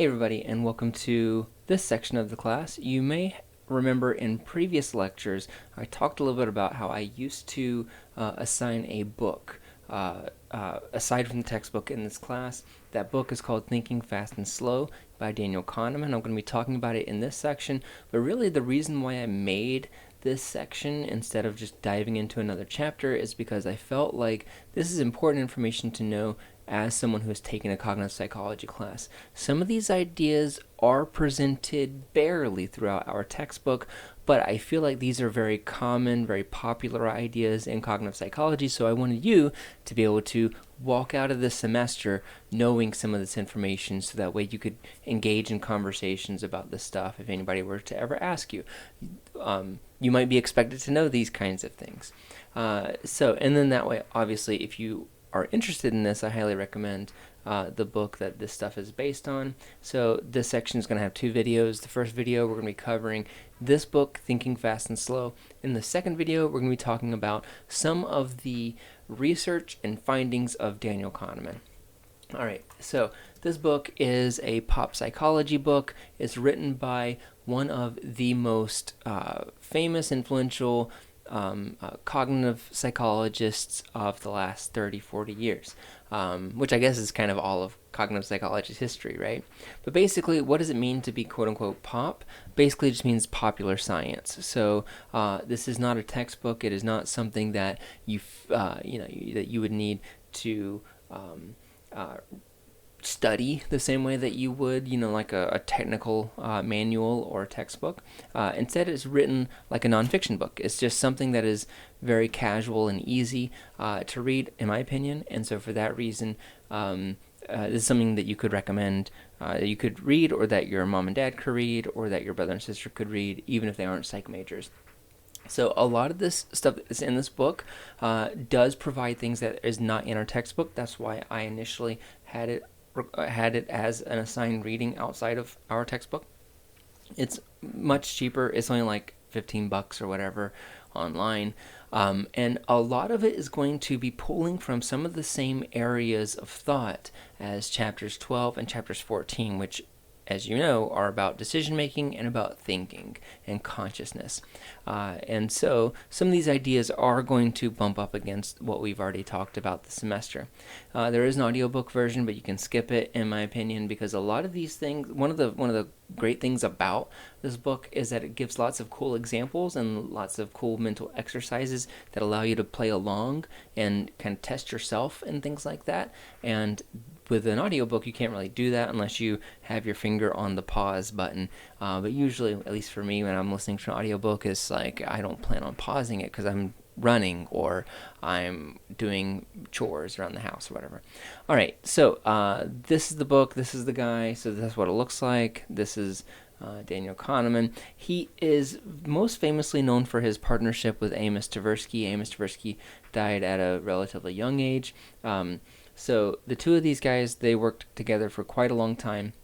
Hey everybody, and welcome to this section of the class. You may remember in previous lectures I talked a little bit about how I used to assign a book aside from the textbook in this class. That book is called Thinking Fast and Slow by Daniel Kahneman. I'm going to be talking about it in this section, but really the reason why I made this section instead of just diving into another chapter is because I felt like this is important information to know as someone who has taken a cognitive psychology class. Some of these ideas are presented barely throughout our textbook, but I feel like these are very common, very popular ideas in cognitive psychology, so I wanted you to be able to walk out of this semester knowing some of this information so that way you could engage in conversations about this stuff if anybody were to ever ask you. You might be expected to know these kinds of things. And then that way, obviously, if you are interested in this, I highly recommend the book that this stuff is based on. So this section is going to have two videos. The first video, we're going to be covering this book, Thinking Fast and Slow. In the second video, we're going to be talking about some of the research and findings of Daniel Kahneman. All right, so this book is a pop psychology book. It's written by one of the most famous, influential cognitive psychologists of the last 30, 40 years, which I guess is kind of all of cognitive psychology's history, right? But basically, what does it mean to be quote-unquote pop? Basically, it just means popular science. So this is not a textbook. It is not something that that you would need to study the same way that you would, like a technical manual or a textbook. Instead, it's written like a nonfiction book. It's just something that is very casual and easy to read, in my opinion. And so for that reason, this is something that you could recommend, that you could read, or that your mom and dad could read, or that your brother and sister could read, even if they aren't psych majors. So a lot of this stuff that's in this book does provide things that is not in our textbook. That's why I initially had it as an assigned reading outside of our textbook. It's much cheaper. It's only like $15 or whatever online. And a lot of it is going to be pulling from some of the same areas of thought as chapters 12 and chapters 14, which, as you know, are about decision making and about thinking and consciousness. And so some of these ideas are going to bump up against what we've already talked about this semester. There is an audiobook version, but you can skip it, in my opinion, because a lot of these things, one of the great things about this book is that it gives lots of cool examples and lots of cool mental exercises that allow you to play along and kind of test yourself and things like that. And with an audiobook, you can't really do that unless you have your finger on the pause button. But usually, at least for me, when I'm listening to an audiobook, it's like I don't plan on pausing it because I'm running or I'm doing chores around the house or whatever. All right, so this is the book. This is the guy. So that's what it looks like. This is Daniel Kahneman. He is most famously known for his partnership with Amos Tversky. Amos Tversky died at a relatively young age. So the two of these guys, they worked together for quite a long time.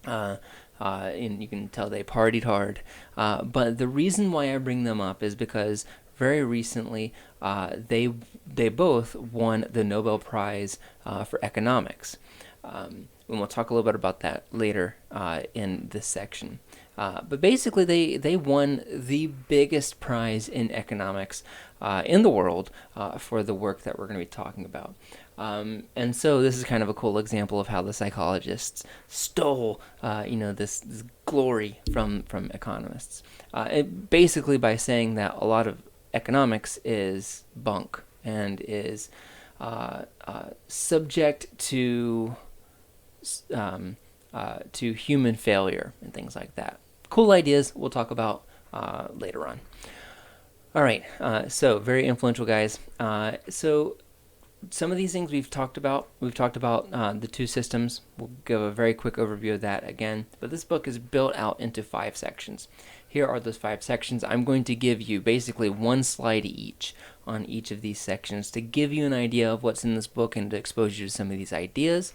And you can tell they partied hard. But the reason why I bring them up is because very recently they both won the Nobel Prize for economics. And we'll talk a little bit about that later in this section. But basically, they won the biggest prize in economics in the world for the work that we're going to be talking about. And so this is kind of a cool example of how the psychologists stole, this glory from economists. Basically by saying that a lot of economics is bunk and is subject to human failure and things like that. Cool ideas we'll talk about later on. All right, so very influential guys. So some of these things we've talked about. We've talked about the two systems. We'll give a very quick overview of that again. But this book is built out into 5 sections. Here are those 5 sections. I'm going to give you basically one slide each on each of these sections to give you an idea of what's in this book and to expose you to some of these ideas.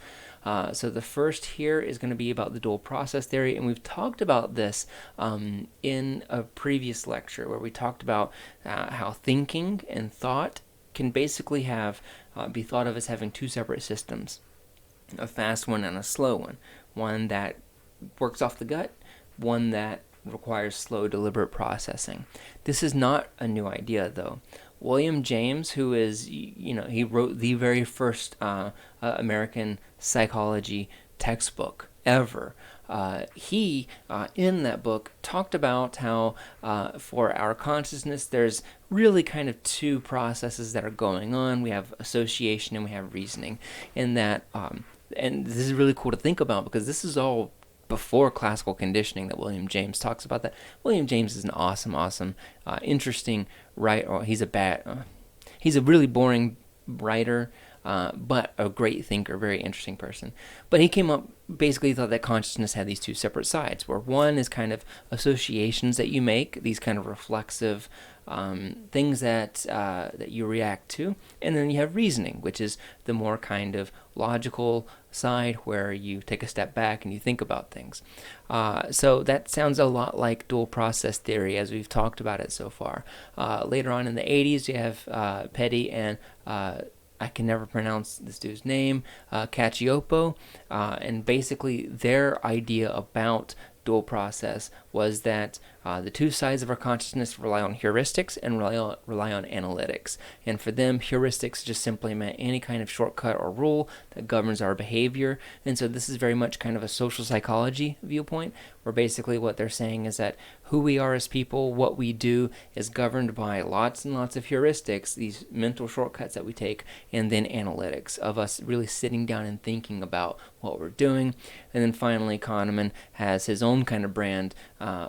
So the first here is going to be about the dual process theory, and we've talked about this in a previous lecture where we talked about how thinking and thought can basically be thought of as having 2 separate systems, a fast one and a slow one that works off the gut, one that requires slow, deliberate processing. This is not a new idea, though. William James, who is, he wrote the very first American psychology textbook ever. He, in that book, talked about how for our consciousness, there's really kind of two processes that are going on. We have association and we have reasoning. And that, and this is really cool to think about because this is all before classical conditioning that William James talks about that. William James is an awesome, interesting writer. He's a really boring writer, but a great thinker, very interesting person. But he came up, basically thought that consciousness had these two separate sides, where one is kind of associations that you make, these kind of reflexive things that you react to, and then you have reasoning, which is the more kind of logical side where you take a step back and you think about things. So that sounds a lot like dual process theory as we've talked about it so far. Later on in the 80s, you have Petty and I can never pronounce this dude's name, Cacioppo, and basically their idea about dual process was that the two sides of our consciousness rely on heuristics and rely on analytics. And for them, heuristics just simply meant any kind of shortcut or rule that governs our behavior. And so this is very much kind of a social psychology viewpoint, where basically what they're saying is that who we are as people, what we do, is governed by lots and lots of heuristics, these mental shortcuts that we take, and then analytics of us really sitting down and thinking about what we're doing. And then finally, Kahneman has his own kind of brand,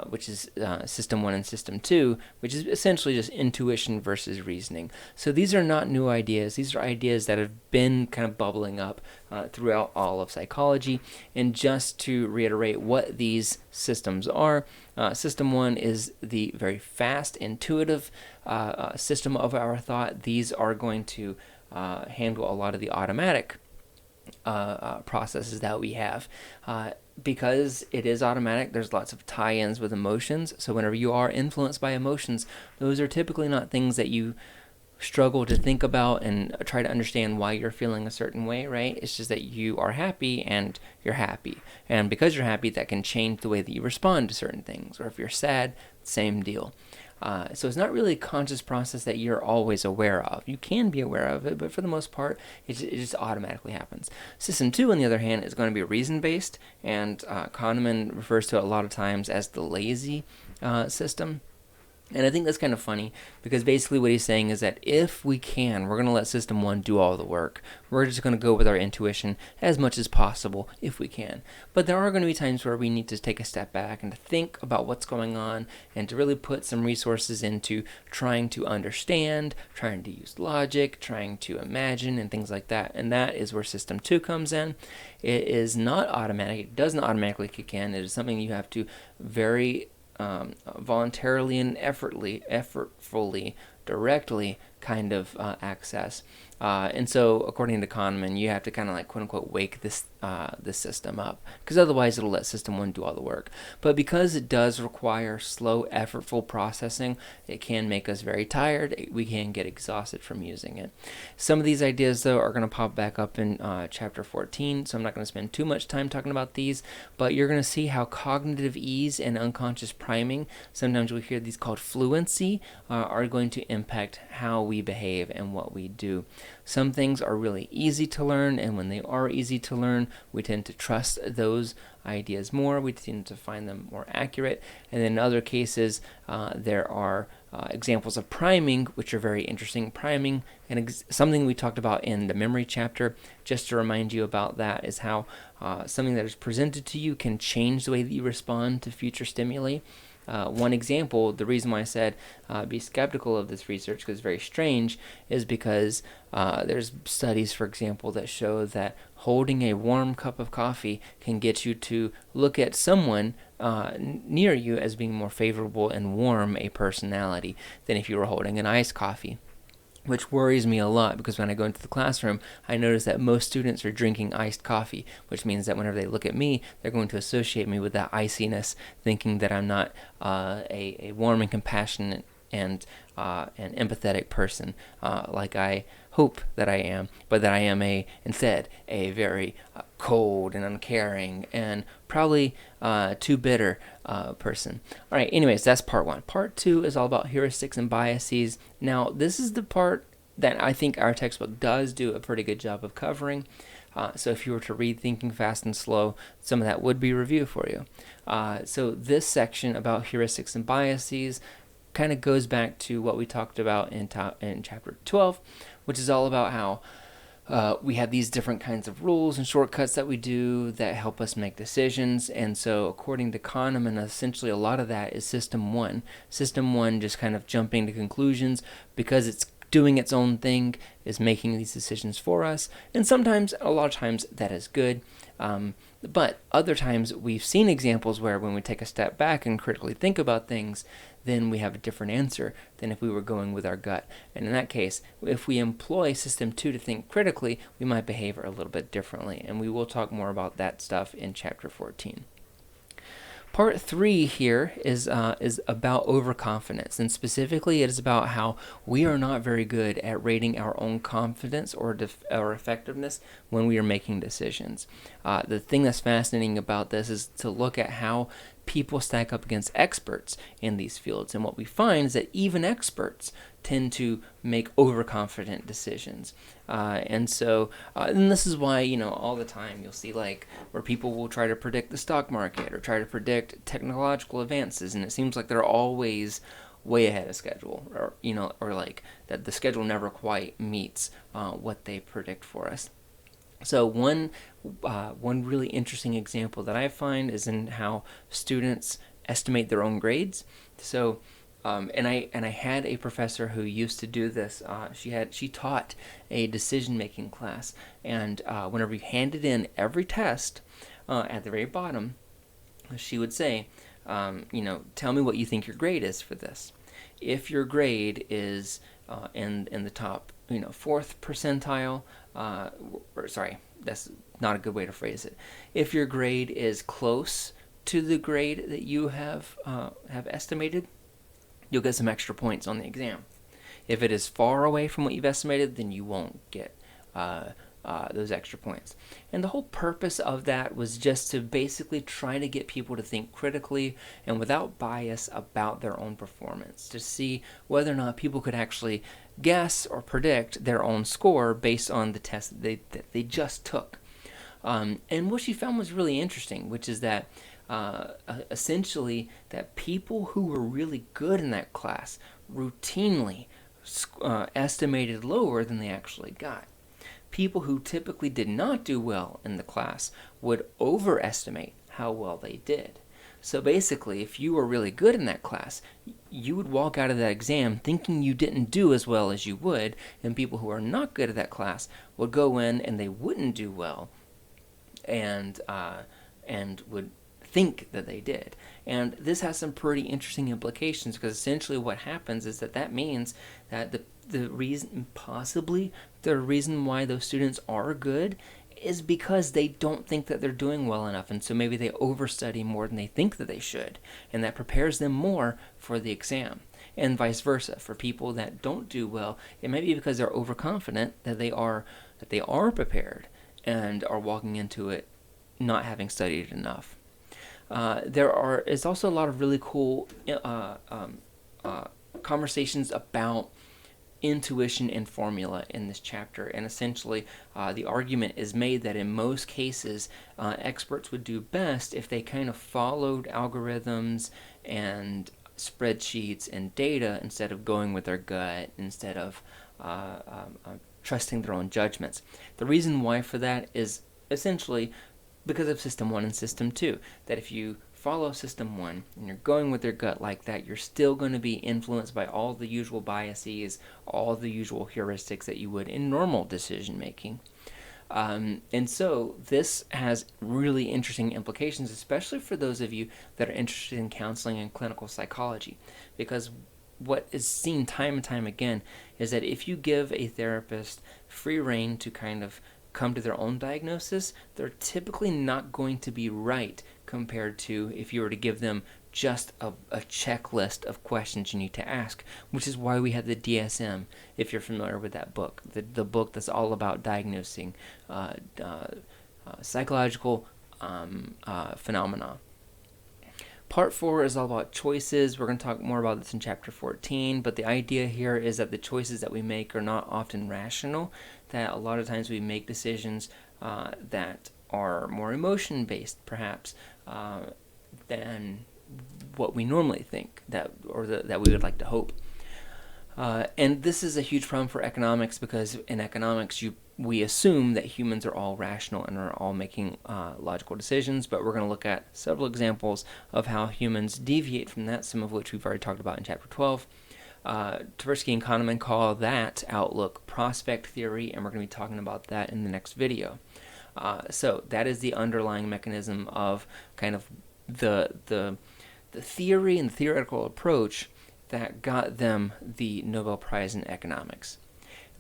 which is System 1 and System 2, which is essentially just intuition versus reasoning. So these are not new ideas. These are ideas that have been kind of bubbling up throughout all of psychology. And just to reiterate what these systems are, System 1 is the very fast, intuitive system of our thought. These are going to handle a lot of the automatic processes that we have. Because it is automatic, there's lots of tie-ins with emotions. So whenever you are influenced by emotions, those are typically not things that you struggle to think about and try to understand why you're feeling a certain way, right? It's just that you are happy and you're happy. And because you're happy, that can change the way that you respond to certain things. Or if you're sad, same deal. So it's not really a conscious process that you're always aware of. You can be aware of it, but for the most part, it just automatically happens. System 2, on the other hand, is going to be reason-based, and Kahneman refers to it a lot of times as the lazy system. And I think that's kind of funny because basically what he's saying is that if we can, we're going to let System 1 do all the work. We're just going to go with our intuition as much as possible if we can. But there are going to be times where we need to take a step back and to think about what's going on and to really put some resources into trying to understand, trying to use logic, trying to imagine and things like that. And that is where System 2 comes in. It is not automatic. It doesn't automatically kick in. It is something you have to very voluntarily and effortfully, directly kind of access. And so, according to Kahneman, you have to kind of like quote unquote wake this system up, because otherwise it'll let System 1 do all the work. But because it does require slow, effortful processing, it can make us very tired. We can get exhausted from using it. Some of these ideas, though, are going to pop back up in chapter 14, so I'm not going to spend too much time talking about these, but you're going to see how cognitive ease and unconscious priming, sometimes we hear these called fluency, are going to impact how we behave and what we do. Some things are really easy to learn, and when they are easy to learn, we tend to trust those ideas more. We tend to find them more accurate. And then in other cases, there are examples of priming, which are very interesting. Priming, and something we talked about in the memory chapter, just to remind you about that, is how something that is presented to you can change the way that you respond to future stimuli. One example, the reason why I said be skeptical of this research, because it's very strange, is because there's studies, for example, that show that holding a warm cup of coffee can get you to look at someone near you as being more favorable and warm a personality than if you were holding an iced coffee. Which worries me a lot, because when I go into the classroom, I notice that most students are drinking iced coffee, which means that whenever they look at me, they're going to associate me with that iciness, thinking that I'm not a warm and compassionate and an empathetic person, like I hope that I am, but that I am instead a very cold and uncaring and probably too bitter person. All right, anyways, that's part one. Part two is all about heuristics and biases. Now, this is the part that I think our textbook does do a pretty good job of covering. So if you were to read Thinking Fast and Slow, some of that would be review for you. So this section about heuristics and biases kind of goes back to what we talked about in chapter 12, which is all about how we have these different kinds of rules and shortcuts that we do that help us make decisions. And so according to Kahneman, essentially a lot of that is system one. System one just kind of jumping to conclusions because it's doing its own thing, is making these decisions for us. And sometimes, a lot of times, that is good. But other times, we've seen examples where when we take a step back and critically think about things, then we have a different answer than if we were going with our gut. And in that case, if we employ system 2 to think critically, we might behave a little bit differently. And we will talk more about that stuff in chapter 14. Part 3 here is about overconfidence, and specifically it is about how we are not very good at rating our own confidence or effectiveness when we are making decisions. The thing that's fascinating about this is to look at how people stack up against experts in these fields, and what we find is that even experts tend to make overconfident decisions. And this is why, all the time you'll see where people will try to predict the stock market or try to predict technological advances, and it seems like they're always way ahead of schedule, or like that the schedule never quite meets what they predict for us. So one really interesting example that I find is in how students estimate their own grades. So and I had a professor who used to do this. She taught a decision-making class, and whenever you handed in every test, at the very bottom, she would say, tell me what you think your grade is for this. If your grade is in the top, fourth percentile, that's not a good way to phrase it. If your grade is close to the grade that you have estimated, you'll get some extra points on the exam. If it is far away from what you've estimated, then you won't get those extra points. And the whole purpose of that was just to basically try to get people to think critically and without bias about their own performance, to see whether or not people could actually guess or predict their own score based on the test that they just took. And what she found was really interesting, which is that essentially that people who were really good in that class routinely estimated lower than they actually got. People who typically did not do well in the class would overestimate how well they did. So basically, if you were really good in that class, you would walk out of that exam thinking you didn't do as well as you would, and people who are not good at that class would go in and they wouldn't do well, and would think that they did. And this has some pretty interesting implications, because essentially what happens is that means that the reason why those students are good is because they don't think that they're doing well enough, and so maybe they overstudy more than they think that they should, and that prepares them more for the exam. And vice versa, for people that don't do well, it may be because they're overconfident that they are prepared and are walking into it not having studied enough. There is also a lot of really cool conversations about intuition and formula in this chapter, and essentially the argument is made that in most cases experts would do best if they kind of followed algorithms and spreadsheets and data instead of going with their gut, instead of trusting their own judgments. The reason why for that is essentially because of System 1 and System 2, that if you follow System 1 and you're going with your gut like that, you're still going to be influenced by all the usual biases, all the usual heuristics that you would in normal decision making. And so this has really interesting implications, especially for those of you that are interested in counseling and clinical psychology, because what is seen time and time again is that if you give a therapist free rein to kind of come to their own diagnosis, they're typically not going to be right compared to if you were to give them just a checklist of questions you need to ask, which is why we have the DSM, if you're familiar with that book, the book that's all about diagnosing psychological phenomena. Part 4 is all about choices. We're going to talk more about this in chapter 14, but the idea here is that the choices that we make are not often rational, that a lot of times we make decisions that are more emotion-based, perhaps, than what we normally think, that we would like to hope. And this is a huge problem for economics, because in economics we assume that humans are all rational and are all making logical decisions, but we're going to look at several examples of how humans deviate from that, some of which we've already talked about in chapter 12. Tversky and Kahneman call that outlook prospect theory, and we're going to be talking about that in the next video. So that is the underlying mechanism of kind of the theory and the theoretical approach that got them the Nobel Prize in economics.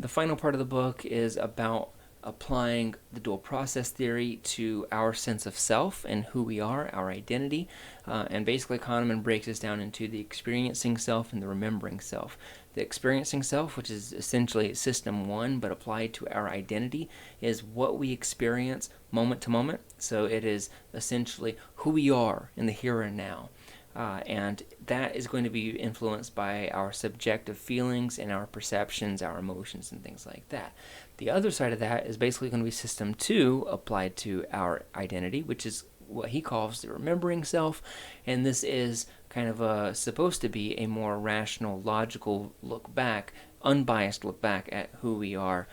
The final part of the book is about applying the dual process theory to our sense of self and who we are, our identity. And basically Kahneman breaks this down into the experiencing self and the remembering self. The experiencing self, which is essentially system 1 but applied to our identity, is what we experience moment to moment. So it is essentially who we are in the here and now. And that is going to be influenced by our subjective feelings and our perceptions, our emotions, and things like that. The other side of that is basically going to be system 2 applied to our identity, which is what he calls the remembering self. And this is kind of supposed to be a more rational, logical look back, unbiased look back at who we are,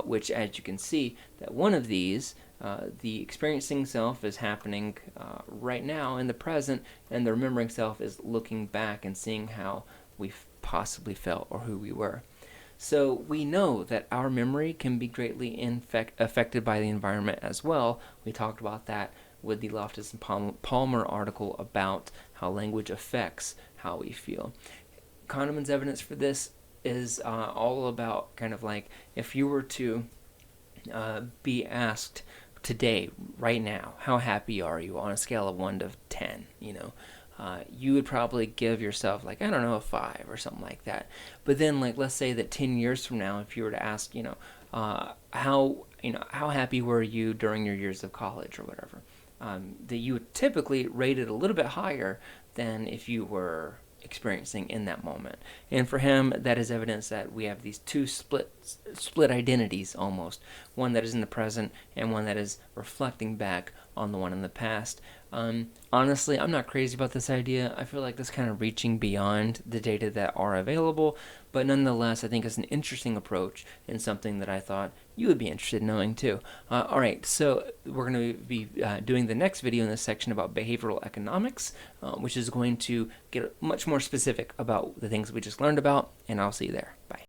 which, as you can see, that one of these, the experiencing self, is happening right now in the present, and the remembering self is looking back and seeing how we possibly felt or who we were. So we know that our memory can be greatly affected by the environment as well. We talked about that with the Loftus and Palmer article about how language affects how we feel. Kahneman's evidence for this is all about kind of like if you were to be asked today, right now, how happy are you on a scale of 1 to 10, you would probably give yourself like, I don't know, a 5 or something like that. But then, like, let's say that 10 years from now, if you were to ask, how happy were you during your years of college or whatever, that you would typically rate it a little bit higher than if you were experiencing in that moment. And for him, that is evidence that we have these two split identities almost, one that is in the present and one that is reflecting back on the one in the past. Honestly, I'm not crazy about this idea. I feel like this kind of reaching beyond the data that are available, but nonetheless, I think it's an interesting approach and something that I thought you would be interested in knowing too. Alright, so we're going to be doing the next video in this section about behavioral economics, which is going to get much more specific about the things we just learned about, and I'll see you there. Bye.